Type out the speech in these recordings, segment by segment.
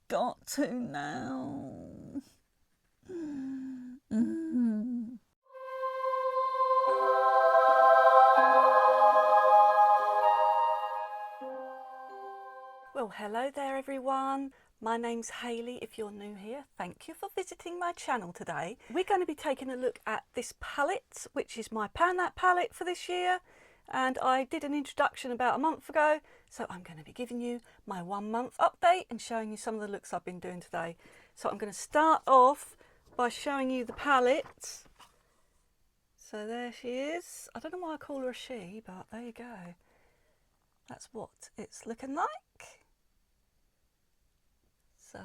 got to now. Well, hello there everyone. My name's Hayley. If you're new here, thank you for visiting my channel today. We're going to be taking a look at this palette, which is my THAT palette for this year. And I did an introduction about a month ago, so I'm going to be giving you my 1 month update and showing you some of the looks I've been doing today. So I'm going to start off by showing you the palette. So there she is. I don't know why I call her a she, but there you go. That's what it's looking like. So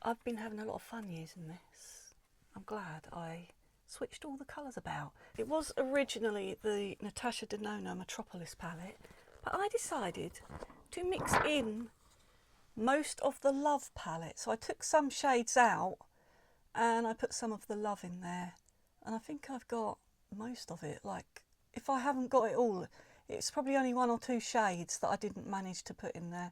I've been having a lot of fun using this. I'm glad I switched all the colours about. It was originally the Natasha Denona Metropolis palette, but I decided to mix in most of the Love palette. So I took some shades out and I put some of the Love in there, and I think I've got most of it. Like, if I haven't got it all, it's probably only 1 or 2 shades that I didn't manage to put in there.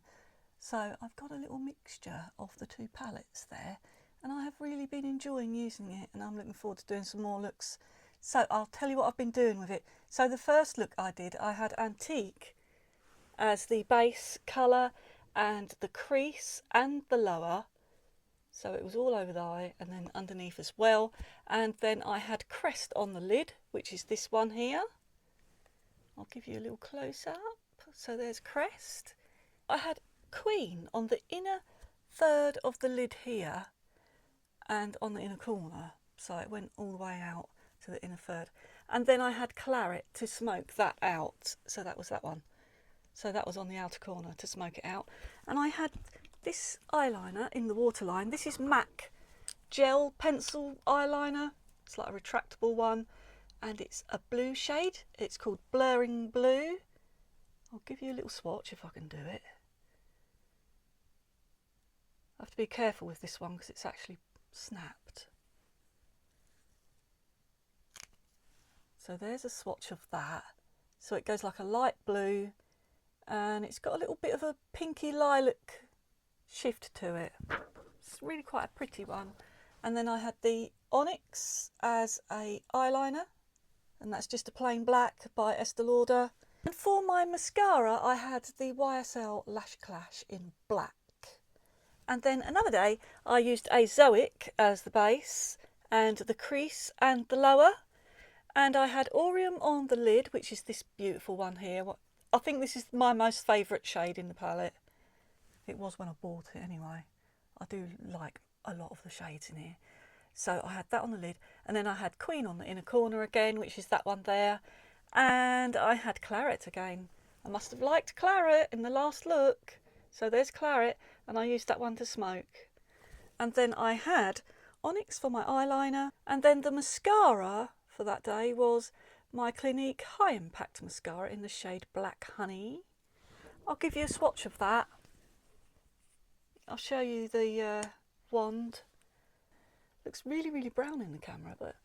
So I've got a little mixture of the 2 palettes there, and I have really been enjoying using it, and I'm looking forward to doing some more looks. So I'll tell you what I've been doing with it. So the first look I did, I had Antique as the base colour and the crease and the lower. So it was all over the eye and then underneath as well. And then I had Crest on the lid, which is this one here. I'll give you a little close up. So there's Crest. I had Queen on the inner third of the lid here and on the inner corner, so it went all the way out to the inner third. And then I had Claret to smoke that out, so that was that one. So that was on the outer corner to smoke it out. And I had this eyeliner in the waterline. This is MAC gel pencil eyeliner. It's like a retractable one, and it's a blue shade. It's called Blurring Blue. I'll give you a little swatch if I can do it. I have to be careful with this one because it's actually snapped. So there's a swatch of that. So it goes like a light blue, and it's got a little bit of a pinky lilac shift to it. It's really quite a pretty one. And then I had the Onyx as a eyeliner, and that's just a plain black by Estée Lauder. And for my mascara, I had the YSL Lash Clash in black. And then another day I used a Zoic as the base and the crease and the lower. And I had Aureum on the lid, which is this beautiful one here. I think this is my most favourite shade in the palette. It was when I bought it anyway. I do like a lot of the shades in here. So I had that on the lid, and then I had Queen on the inner corner again, which is that one there. And I had Claret again. I must have liked Claret in the last look. So there's Claret, and I used that one to smoke. And then I had Onyx for my eyeliner, and then the mascara for that day was my Clinique High Impact Mascara in the shade Black Honey. I'll give you a swatch of that. I'll show you the wand. Looks really, really brown in the camera, but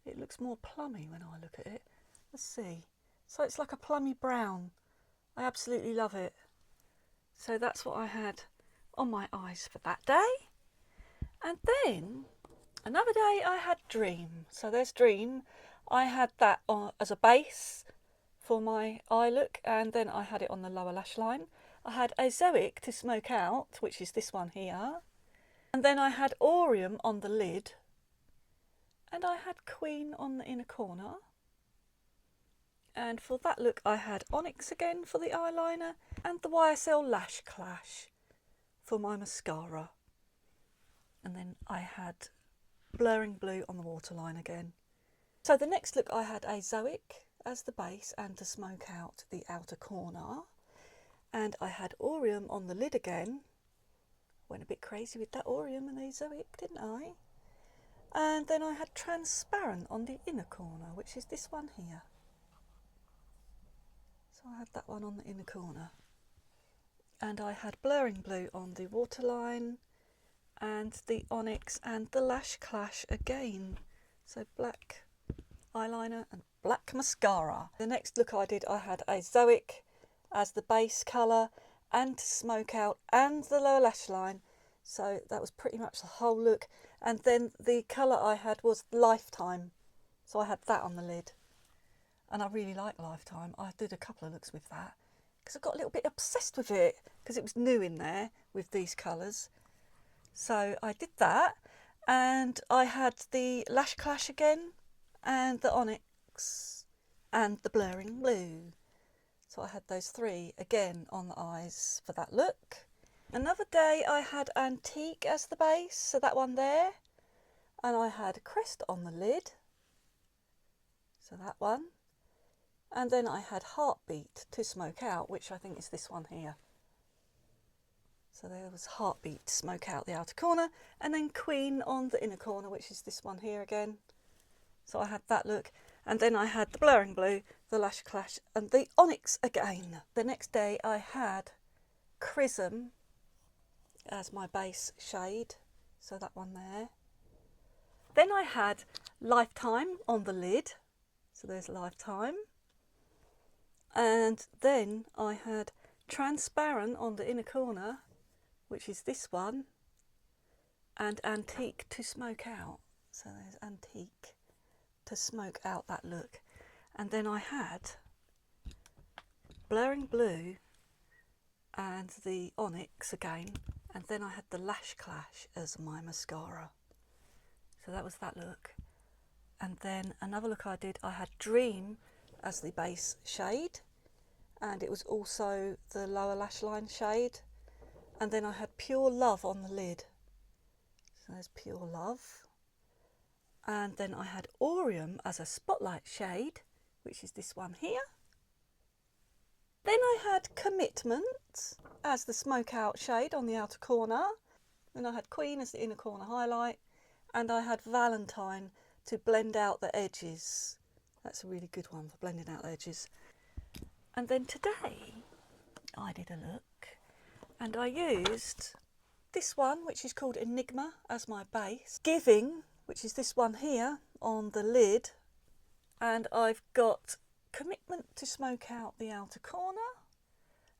it looks more plummy when I look at it. Let's see. So it's like a plummy brown. I absolutely love it. So that's what I had on my eyes for that day. And then another day I had Dream. So there's Dream. I had that on as a base for my eye look, and then I had it on the lower lash line. I had a Zoic to smoke out, which is this one here. And then I had Aureum on the lid. And I had Queen on the inner corner. And for that look I had Onyx again for the eyeliner and the YSL Lash Clash for my mascara. And then I had Blurring Blue on the waterline again. So the next look I had a Zoic as the base and to smoke out the outer corner. And I had Aureum on the lid again. Went a bit crazy with that Aureum and the Zoic, didn't I? And then I had Transparent on the inner corner, which is this one here. So I had that one on the inner corner. And I had Blurring Blue on the waterline and the Onyx and the Lash Clash again. So black eyeliner and black mascara. The next look I did, I had a Zoic as the base colour and to smoke out and the lower lash line. So that was pretty much the whole look. And then the colour I had was Lifetime. So I had that on the lid. And I really like Lifetime. I did a couple of looks with that because I got a little bit obsessed with it because it was new in there with these colours. So I did that, and I had the Lash Clash again, and the Onyx, and the Blurring Blue. So I had those three again on the eyes for that look. Another day I had Antique as the base, so that one there. And I had Crest on the lid, so that one. And then I had Heartbeat to smoke out, which I think is this one here. So there was Heartbeat to smoke out the outer corner, and then Queen on the inner corner, which is this one here again. So I had that look. And then I had the Blurring Blue, the Lash Clash, and the Onyx again. The next day I had Chrism as my base shade, so that one there. Then I had Lifetime on the lid, so there's Lifetime. And then I had Transparent on the inner corner, which is this one, and Antique to smoke out, so there's Antique to smoke out that look. And then I had Blurring Blue and the Onyx again, and then I had the Lash Clash as my mascara. So that was that look. And then another look I did, I had Dream as the base shade, and it was also the lower lash line shade. And then I had Pure Love on the lid. So there's Pure Love. And then I had Aureum as a spotlight shade, which is this one here. Then I had Commitment as the smoke out shade on the outer corner. Then I had Queen as the inner corner highlight. And I had Valentine to blend out the edges. That's a really good one for blending out the edges. And then today I did a look and I used this one, which is called Enigma, as my base. Giving, which is this one here on the lid. And I've got Commitment to smoke out the outer corner.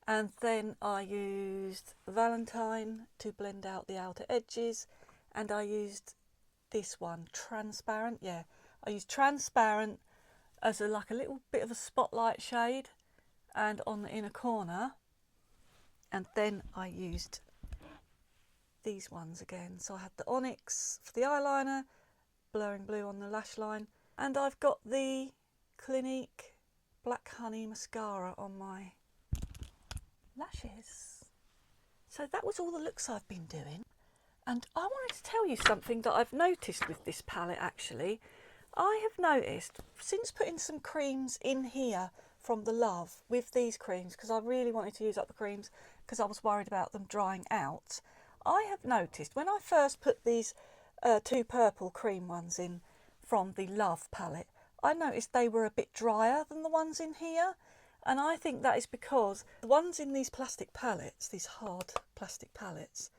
And then I used Valentine to blend out the outer edges. And I used this one, Transparent. Yeah, I used Transparent as like a little bit of a spotlight shade and on the inner corner. And then I used these ones again. So I had the Onyx for the eyeliner, Blurring Blue on the lash line, and I've got the Clinique Black Honey mascara on my lashes. So that was all the looks I've been doing. And I wanted to tell you something that I've noticed with this palette actually. I have noticed, since putting some creams in here from the Love with these creams, because I really wanted to use up the creams because I was worried about them drying out, I have noticed when I first put these two purple cream ones in from the Love palette, I noticed they were a bit drier than the ones in here. And I think that is because the ones in these plastic palettes, these hard plastic palettes,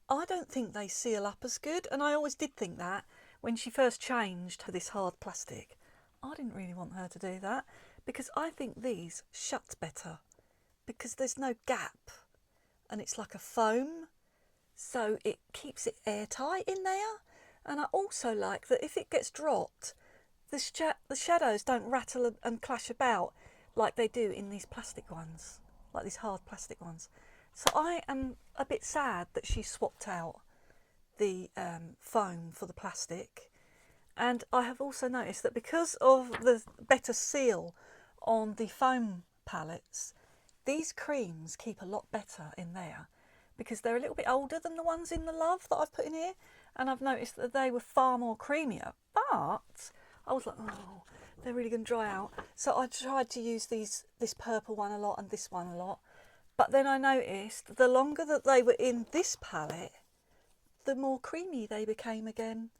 I don't think they seal up as good. And I always did think that when she first changed to this hard plastic. I didn't really want her to do that because I think these shut better because there's no gap and it's like a foam, so it keeps it airtight in there. And I also like that if it gets dropped, the shadows don't rattle and clash about like they do in these plastic ones, like these hard plastic ones. So I am a bit sad that she swapped out the foam for the plastic. And I have also noticed that because of the better seal on the foam palettes, these creams keep a lot better in there because they're a little bit older than the ones in the Love that I've put in here. And I've noticed that they were far more creamier, but I was like, oh, they're really going to dry out. So I tried to use this purple one a lot and this one a lot. But then I noticed the longer that they were in this palette, the more creamy they became again.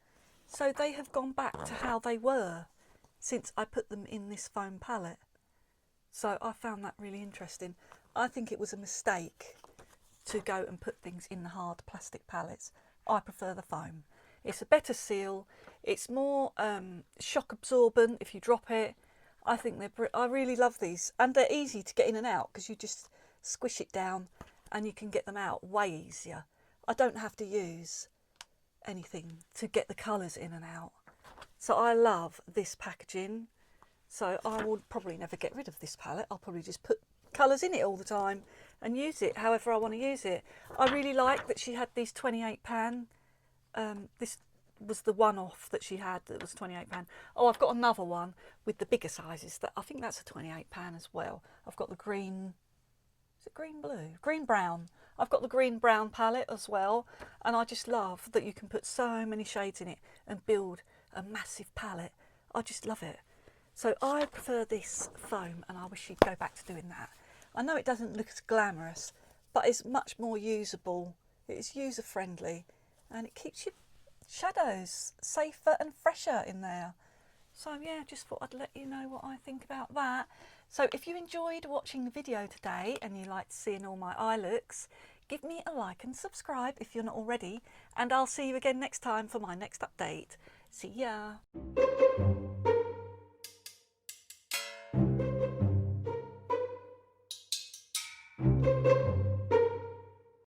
So they have gone back to how they were since I put them in this foam palette. So I found that really interesting. I think it was a mistake to go and put things in the hard plastic palettes. I prefer the foam. It's a better seal. It's more shock absorbent if you drop it. I think I really love these, and they're easy to get in and out because you just squish it down and you can get them out way easier. I don't have to use anything to get the colours in and out. So I love this packaging. So I will probably never get rid of this palette. I'll probably just put colours in it all the time and use it however I want to use it. I really like that she had these 28 pan. This was the one-off that she had that was 28 pan. Oh, I've got another one with the bigger sizes. That I think that's a 28 pan as well. I've got the green, is it green blue? Green brown. I've got the green brown palette as well, and I just love that you can put so many shades in it and build a massive palette. I just love it. So I prefer this foam, and I wish she'd go back to doing that. I know it doesn't look as glamorous, but it's much more usable. It's user friendly, and it keeps your shadows safer and fresher in there. So yeah, just thought I'd let you know what I think about that. So if you enjoyed watching the video today and you liked seeing all my eye looks, give me a like and subscribe if you're not already, and I'll see you again next time for my next update. See ya!